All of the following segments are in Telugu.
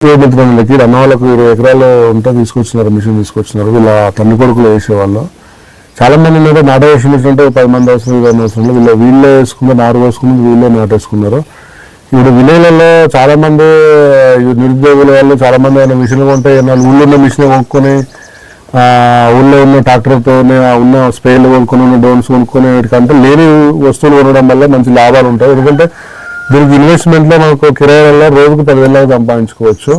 మిత్రులకి అన్నవాళ్ళకు 20 ఎకరాలు ఉంటే తీసుకొచ్చినారు, మిషన్ తీసుకొచ్చినారు. వీళ్ళ తల్లి కొడుకులు వేసేవాళ్ళు చాలా మంది మీద నాట వేసి ఉంటే 10 మంది అవసరం, 20 మంది అవసరం. వీళ్ళే వేసుకున్నారు, నారు వేసుకున్నారు, వీళ్ళే నాటేసుకున్నారు. ఇప్పుడు విలేజ్లలో చాలా మంది నిరుద్యోగుల వాళ్ళు చాలా మంది అయినా మిషన్లు కొంటే ఊళ్ళో ఉన్న మిషన్ కొనుక్కొని ఊళ్ళో ఉన్న ట్రాక్టర్తోనే ఉన్న స్ప్రేలు కొనుక్కొని ఉన్న డ్రోన్స్ కొనుక్కొని వీటికంటే లేని వస్తువులు కొనడం వల్ల మంచి లాభాలు ఉంటాయి. ఎందుకంటే దీనికి ఇన్వెస్ట్మెంట్లో మనకు కిరాయిలలో రోజుకు 10,000 సంపాదించుకోవచ్చు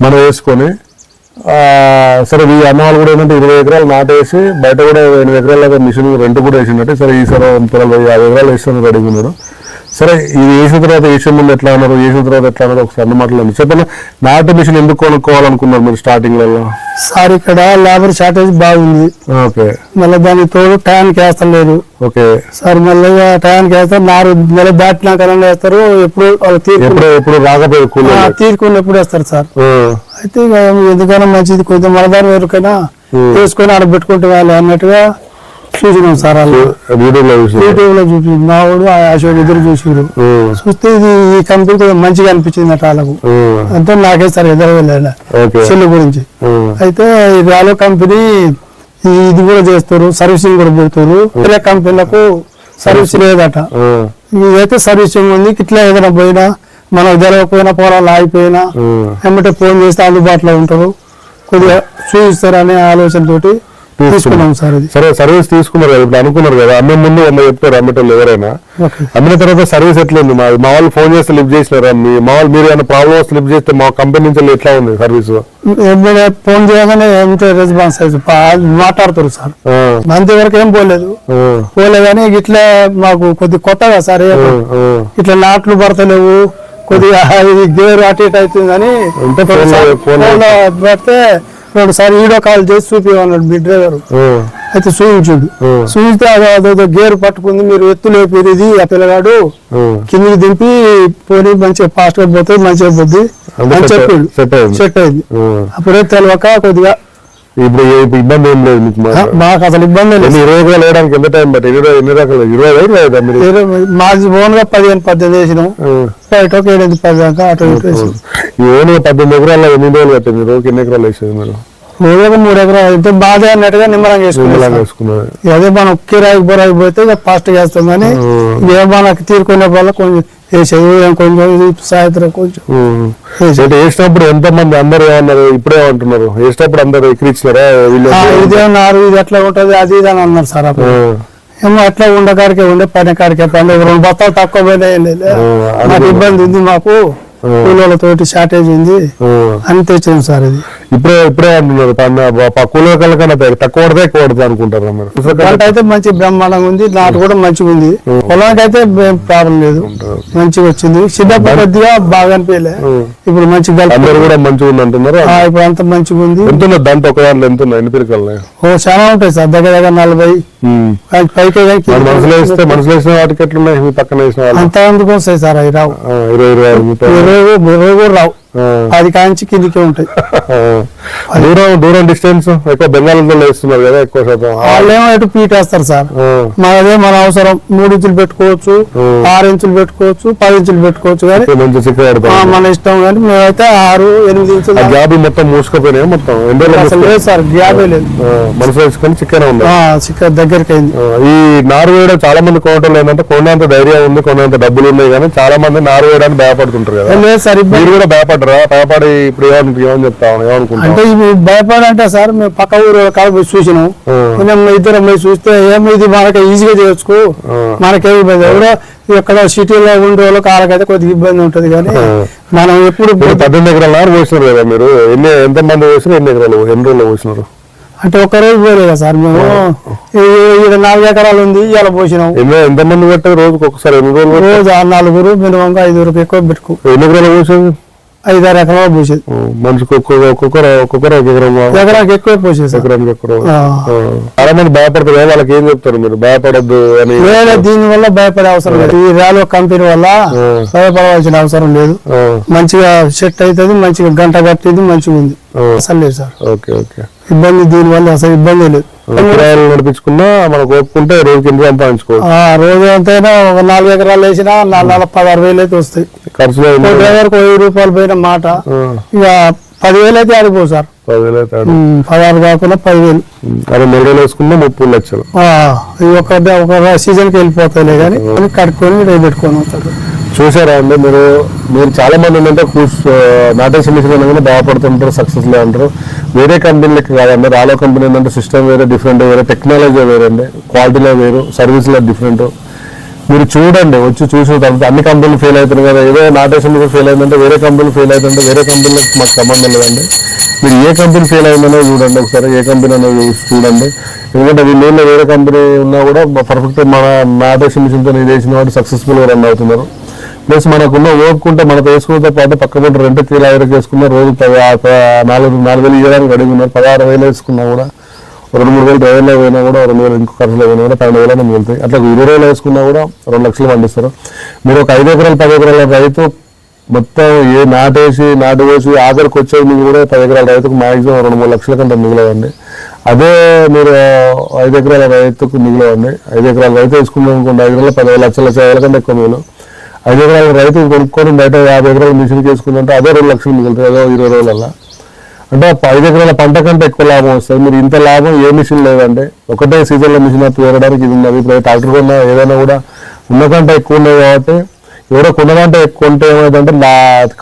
మనం వేసుకొని. సరే ఈ అన్నవాళ్ళు కూడా ఏంటంటే 20 ఎకరాలు నాటేసి బయట కూడా 8 ఎకరాల మిషన్ రెంట్ కూడా వేసినట్టు. సరే ఈసారి 50 ఎకరాలు వేసిన రెడీగా ఉన్నారు. సరే ఇది వేసిన తర్వాత వేసే ముందు ఎట్లా ఉన్నారు, వేసిన తర్వాత ఎట్లా ఉన్నారు ఒకసారి అన్న మాటలు చెప్పండి. నాటు మిషన్ ఎందుకు కొనుక్కోవాలనుకున్నారు మీరు స్టార్టింగ్లలో? సార్ ఇక్కడ లేబర్ షార్టేజ్ బాగుంది. ఓకే. మళ్ళీ దానికి తోడు టయానికి వేస్తలేదు. Okay sir. మళ్ళీ టయానికి వేస్తారు, నారు నెల దాటినాక వేస్తారు. ఎప్పుడు రాకపోయి తీరుకున్నప్పుడు వేస్తారు సార్. అయితే ఇక ఎందుకైనా మంచిది, కొంచెం మలదారు ఎవరికైనా వేసుకొని ఆడ పెట్టుకుంటే వాళ్ళు అన్నట్టుగా చూసినాం సార్. వాళ్ళు యూట్యూబ్ లో చూసి మా వాడు అశోక్ ఇద్దరు చూసారు. చూస్తే ఇది ఈ కంపెనీ కొంచెం మంచిగా అనిపించింది అట వాళ్ళకు. అంటే నాకే సార్ ఎదురు వెళ్ళాడు సెల్ గురించి. అయితే ఈ రాలో కంపెనీ ఇది కూడా చేస్తారు, సర్వీసింగ్ కూడా పెడతారు. వేరే కంపెనీలకు సర్వీస్ లేదట. ఇదైతే సర్వీసింగ్ ఉంది. ఇట్లా ఏదైనా పోయినా మనకు జరగకపోయినా పొలాలు ఆగిపోయినా ఏమంటే ఫోన్ చేస్తే అందుబాటులో ఉంటారు, కొద్దిగా చూపిస్తారు అనే ఆలోచనతోటి తీసుకున్నాం సార్. సరే సర్వీస్ తీసుకున్నారు కదా, ఇప్పుడు అనుకున్నారు కదా అమ్మే ముందు 100 చెప్తారు అమ్మేటోళ్ళు ఎవరైనా. అమ్మిన తర్వాత సర్వీస్ ఎట్లుంది? మా వాళ్ళు ఫోన్ చేస్తే లిఫ్ట్ చేసినారా? మా వాళ్ళు మీరు ఏమైనా ప్రాబ్లమ్ వస్తే లిఫ్ట్ చేస్తే మా కంపెనీ నుంచి ఎట్లా ఉంది సర్వీస్? ఫోన్ చేయగానే ఏమిటో రెస్పాన్స్ మాట్లాడుతారు సార్. అంతవరకు ఏం పోలేదు కానీ ఇట్లా మాకు కొద్ది కొత్తగా సార్ ఇట్లా నాట్లు పడతలేవు, కొద్దిగా గేరు అటు ఇటు అవుతుంది అని పడితే 2 సార్లు వీడియో కాల్ చేసి చూపించమన్నాడు మీ డ్రైవర్. అయితే చూపించుడు. చూపిస్తే అదో గేరు పట్టుకుంది, మీరు ఎత్తు లేపేది ఇది ఆ పిల్లగాడు కిందికి దింపి పోనీ మంచిగా ఫాస్ట్ గా పోతుంది, మంచిగా పోద్ది అని చెప్పాడు. సెట్ అయింది. అప్పుడే తెలియక కొద్దిగా ఇప్పుడు ఇబ్బంది ఏం లేదు మాకు, అసలు ఇబ్బంది లేదు. 20 ఎకరాలు వేయడానికి ఎంత టైం పట్టి? 20 రకాలు 20 మాది ఓన్ గా 15-18 వేసినాం, బయట 7-10 దాకా అటు ఓన్ 18 ఎకరాల్లో ఎన్ని రోజులు పట్టింది? రోజుకి ఎన్ని ఎకరాలు వేసేది మీరు? రోజుగా 3 ఎకరాలు అయితే బాధ అన్నట్టుగా నిమ్మరంగా వేసుకున్నాం. అదే మనం కిరాయికి బొరాయికి పోతే ఫాస్ట్ గా వేస్తాం కానీ ఏ మనకి తీరుకునే వల్ల కొంచెం వేసేది కొంచెం సాయంత్రం కొంచెం వేసినప్పుడు ఎంత మంది అందరు ఏమన్నారు? ఇప్పుడే ఏమంటున్నారు? వేసినప్పుడు అందరు ఎక్కిరిచ్చినారా? ఇదేమన్నారు ఇది ఎట్లా ఉంటది అది ఇది అని అన్నారు సార్. అప్పుడు ఏమో అట్లా ఉండకాడికే ఉండే పని కాడికే పని 2 బస్తాలు తక్కువ పోయినాయి. మాకు ఇబ్బంది ఉంది, మాకు కూలీలతోటి షార్టేజ్ ఉంది అని తెచ్చాం సార్. ఇది ఇప్పుడే అంటున్నారు కూలీల కన్నా తక్కువ పడితే ఎక్కువ పడుతుంది అనుకుంటారు మీరు? పంట అయితే మంచి బ్రహ్మాండంగా ఉంది, నాటు కూడా మంచిగా ఉంది. పొలానికి అయితే ప్రాబ్లం లేదు, మంచిగా వచ్చింది. చిన్నప్పుడు కొద్దిగా బాగా అనిపించలే, ఇప్పుడు మంచిగా కూడా మంచిగా ఉంది అంటున్నారు. ఇప్పుడు అంత మంచిగా ఉంది. ఎంత ఉన్నది దాంట్లో? ఒక దాంట్లో ఎంత ఉన్నాయి? ఎన్ని పిరికలు? చాలా ఉంటాయి సార్, దగ్గర 40 పైకి. మనసులో వేసిన వాటికి ఎట్లున్నాయి? మీ పక్కన వేసిన అంత ఎందుకు వస్తాయి సార్? అవి రావు, 20 కూడా రావు. 10 కాంచి కిందికే ఉంటాయి. దూరం డిస్టెన్స్ ఎక్కువ బెంగాల్లో వేస్తున్నారు కదా ఎక్కువ శాతం. వాళ్ళేమో ఎటు పీట్ వేస్తారు సార్. మనదే మన అవసరం 3 ఇంచులు పెట్టుకోవచ్చు, 6 ఇంచులు పెట్టుకోవచ్చు, 10 ఇంచులు పెట్టుకోవచ్చు. కానీ మంచి చిక్క మన ఇష్టం. కానీ మేమైతే 6-8 ఇంచులు. గ్యాబ్ మొత్తం మూసుకుపోయినాయి మొత్తం. అసలు లేదు సార్, గ్యాబే లేదు. మనసు వేసుకొని చిక్కనే ఉంది, చిక్క దగ్గరికి అయింది. ఈ నారు వేయడం చాలా మంది కొనటం లేదంటే కొన్నంత ధైర్యం ఉంది, కొన్నంత డబ్బులు ఉన్నాయి. కానీ చాలా మంది నారు వేయడానికి భయపడుతుంటారు కదా. లేదు సార్, మీరు కూడా భయపడి ఇప్పుడు ఏమని చెప్తాను ఏమనుకుంటా అంటే భయపడంటే సార్ మేము పక్క ఊరు కాదు చూసినాం. కొంచెం ఇద్దరం చూస్తే ఏమో ఇది మనకి ఈజీగా చేయొచ్చు, మనకేమి ఇబ్బంది. ఎవరో ఎక్కడ సిటీలో ఉండే వాళ్ళకి వాళ్ళకైతే కొద్దిగా ఇబ్బంది ఉంటుంది. కానీ మనం ఎప్పుడు 18 ఎకరాల నారు పోసినారు కదా మీరు? ఎంత మంది పోసినారు? ఎన్ని రోజులు పోసినారు? అంటే ఒక్కరోజు పోలేదా సార్? మేము 4 ఎకరాలు ఉంది, ఇవాళ పోసినాం. ఎంతమంది పెట్టారు రోజుకి? ఒకసారి ఎన్ని రోజులు? రోజు 4 మినిమం 5 ఎక్కువ పెట్టుకో. ఎన్ని ఎకరాలు పోసేది? 5-6 ఎకరాలు పోసేది. మనిషికి ఎకరానికి ఎక్కువ పోసేది. ఎకరానికి ఎక్కువ. చాలా మంది భయపడతారు, వాళ్ళకి ఏం చెప్తారు మీరు? భయపడద్దు అని. దీని వల్ల భయపడే అవసరం లేదు. ఈ ర్యాలో కంపెనీ వల్ల భయపడవలసిన అవసరం లేదు. మంచిగా సెట్ అవుతుంది, మంచిగా గంట కట్టింది, మంచిగా ఉంది. అసలు లేదు సార్ ఇబ్బంది. దీని వల్ల అసలు ఇబ్బంది లేదు. ఎకరాలు నడిపించుకున్నా మనకు ఒప్పుకుంటే రోజుకి ఎంత సంపాదించుకోవచ్చు. రోజు ఎంతైనా ఒక 4 ఎకరాలు వేసినా 16,000 అయితే వస్తాయి. ఖర్చులో డ్రైవర్కి 1000 రూపాయలు పోయిన మాట ఇక 10,000 అయితే ఆడిపో సార్. 10,000 అయితే 16 కాకుండా 10,000. అదే 3 రోజులు వేసుకున్నా 30 లక్షలు. ఇది ఒక సీజన్కి వెళ్ళిపోతాయిలే కానీ కట్టుకొని రేపు పెట్టుకొని అవుతారు. చూసారా అండి మీరు చాలా మంది ఏంటంటే నాటేషన్ మిషన్ అనగానే బాగుపడుతుంటారు, సక్సెస్ లే అంటారు. వేరే కంపెనీలకి కాదండి, రాలో కంపెనీ ఏంటంటే సిస్టమ్ వేరే, డిఫరెంట్ వేరే, టెక్నాలజీ వేరే అండి, క్వాలిటీలో వేరు, సర్వీస్లో డిఫరెంట్. మీరు చూడండి, వచ్చి చూసిన తర్వాత అన్ని కంపెనీలు ఫెయిల్ అవుతున్నాయి కదా, ఏదో నాటేషన్ మిషన్ ఫెయిల్ అయిందంటే వేరే కంపెనీ ఫెయిల్ అవుతుంటే వేరే కంపెనీలకు మాకు సంబంధం లేదండి. మీరు ఏ కంపెనీ ఫెయిల్ అయిందనో చూడండి, ఒకసారి ఏ కంపెనీ అనేది చూడండి. ఎందుకంటే వీళ్ళు వేరే కంపెనీ ఉన్నా కూడా పర్ఫెక్ట్ మన నాటేషన్ మిషన్తో ఇది వేసిన వాడు సక్సెస్ఫుల్గా రన్ అవుతున్నారు. ప్లస్ మనకున్న ఓపుకుంటే మనకు వేసుకున్నతో పాటు పక్కపంట 2 కిలోలకు వేసుకున్న రోజు 4,000 ఇవ్వడానికి అడిగి ఉన్నారు. 16,000 వేసుకున్నా కూడా 2-3 వేలు డ్రైవర్లో పోయినా కూడా 2,000 ఇంకో ఖర్చులో పోయినా కూడా 12,000 మిగులుతాయి. అట్లా 20 రోజులు వేసుకున్నా కూడా 2 లక్షలు పండిస్తారు. మీరు ఒక 5 ఎకరాలు 10 ఎకరాల రైతు మొత్తం నాటు వేసి ఆఖరికి వచ్చేది మీకు కూడా 10 ఎకరాల రైతుకు మాక్సిమం 2-3 లక్షల కంటే మిగిలవండి. అదే మీరు 5 ఎకరాల రైతుకు మిగిలవండి. 5 ఎకరాల రైతు వేసుకున్నాం అనుకోండి, 5 ఎకరాలు 10 లక్షల కంటే ఎక్కువ మిగిలిన 5 ఎకరాల రైతు కొనుక్కొని బయట 50 ఎకరాల మిషన్ చేసుకుందంటే అదే 2 లక్షలు మిగులుతాయి, అదో 20 రోజులల్లో. అంటే 5 ఎకరాల పంట కంటే ఎక్కువ లాభం వస్తుంది. మీరు ఇంత లాభం ఏ మిషన్ లేదంటే, ఒకటే సీజన్లో మిషన్ వేయడానికి ఇది ఉన్నది. ఇప్పుడు ట్రాక్టర్ కొన్నా ఏదైనా కూడా ఉన్నకంటే ఎక్కువ ఉన్నాయి కాబట్టి ఎవరో కొన్నదంటే ఎక్కువ ఉంటే ఏమైందంటే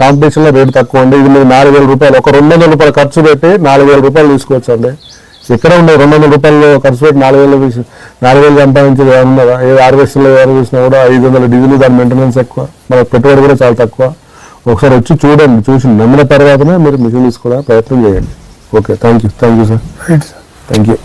కాంపిటీషన్లో రేటు తక్కువ అండి. ఇది మీరు 4,000 రూపాయలు, ఒక 200 రూపాయలు ఖర్చు పెట్టి 4,000 రూపాయలు తీసుకోవచ్చు అండి. ఎక్కడ ఉండే 200 రూపాయలు ఖర్చు పెట్టి 4,000 సంపాదించేది ఉన్నదా? ఏ హార్వెస్టర్లో ఎవరు చూసినా కూడా 500 డీజిల్, దాని మెయింటెనెన్స్ ఎక్కువ, మన పెట్టుబడి కూడా చాలా తక్కువ. ఒకసారి వచ్చి చూడండి, చూసి నమ్మిన తర్వాతనే మీరు మిషన్ తీసుకోవడానికి ప్రయత్నం చేయండి. Okay, thank you sir. Right sir, thank you.